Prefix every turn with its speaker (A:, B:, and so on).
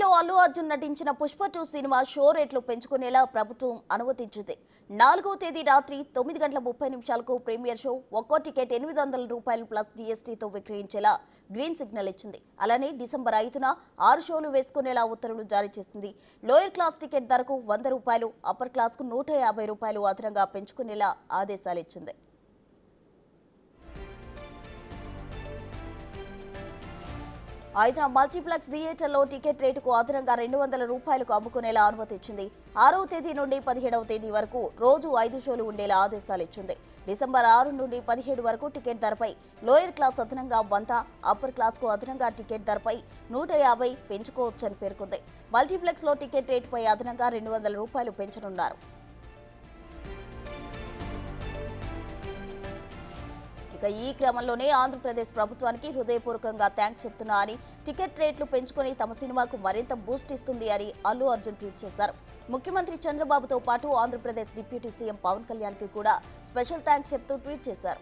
A: ఏపీలో అల్లు అర్జున్ నటించిన Pushpa 2 cinema show రేట్లు పెంచుకునేలా ప్రభుత్వం అనుమతించింది. 4వ తేదీ రాత్రి 9:30 ప్రీమియర్ షో ఒక్కో టికెట్ ₹800 ప్లస్ జీఎస్టీతో విక్రయించేలా గ్రీన్ సిగ్నల్ ఇచ్చింది. అలానే డిసెంబర్ 5న 6 షోలు వేసుకునేలా ఉత్తర్వులు జారీ చేసింది. లోయర్ క్లాస్ టికెట్ ధరకు ₹100, అప్పర్ క్లాస్కు ₹150 అదనంగా పెంచుకునేలా ఆదేశాలిచ్చింది. అయితే మల్టీప్లెక్స్ థియేటర్లో టికెట్ రేటుకు అదనంగా ₹200 అమ్ముకునేలా అనుమతి ఇచ్చింది. 6వ తేదీ నుండి 17వ తేదీ వరకు రోజు 5 షోలు ఉండేలా ఆదేశాలు ఇచ్చింది. డిసెంబర్ 6 నుండి 17 వరకు టికెట్ ధరపై లోయర్ క్లాస్ అదనంగా 100, అప్పర్ క్లాస్కు అదనంగా టికెట్ ధరపై ₹150 పెంచుకోవచ్చని పేర్కొంది. మల్టీప్లెక్స్ లో టికెట్ రేటుపై అదనంగా ₹200 పెంచనున్నారు. ఈ క్రమంలోనే ఆంధ్రప్రదేశ్ ప్రభుత్వానికి హృదయపూర్వకంగా థ్యాంక్స్ చెప్తున్నా అని, టికెట్ రేట్లు పెంచుకుని తమ సినిమాకు మరింత బూస్ట్ ఇస్తుంది అని అల్లు అర్జున్ ట్వీట్ చేశారు. ముఖ్యమంత్రి చంద్రబాబుతో పాటు ఆంధ్రప్రదేశ్ డిప్యూటీ సీఎం పవన్ కళ్యాణ్ కి కూడా స్పెషల్ థ్యాంక్స్ చెప్తూ ట్వీట్ చేశారు.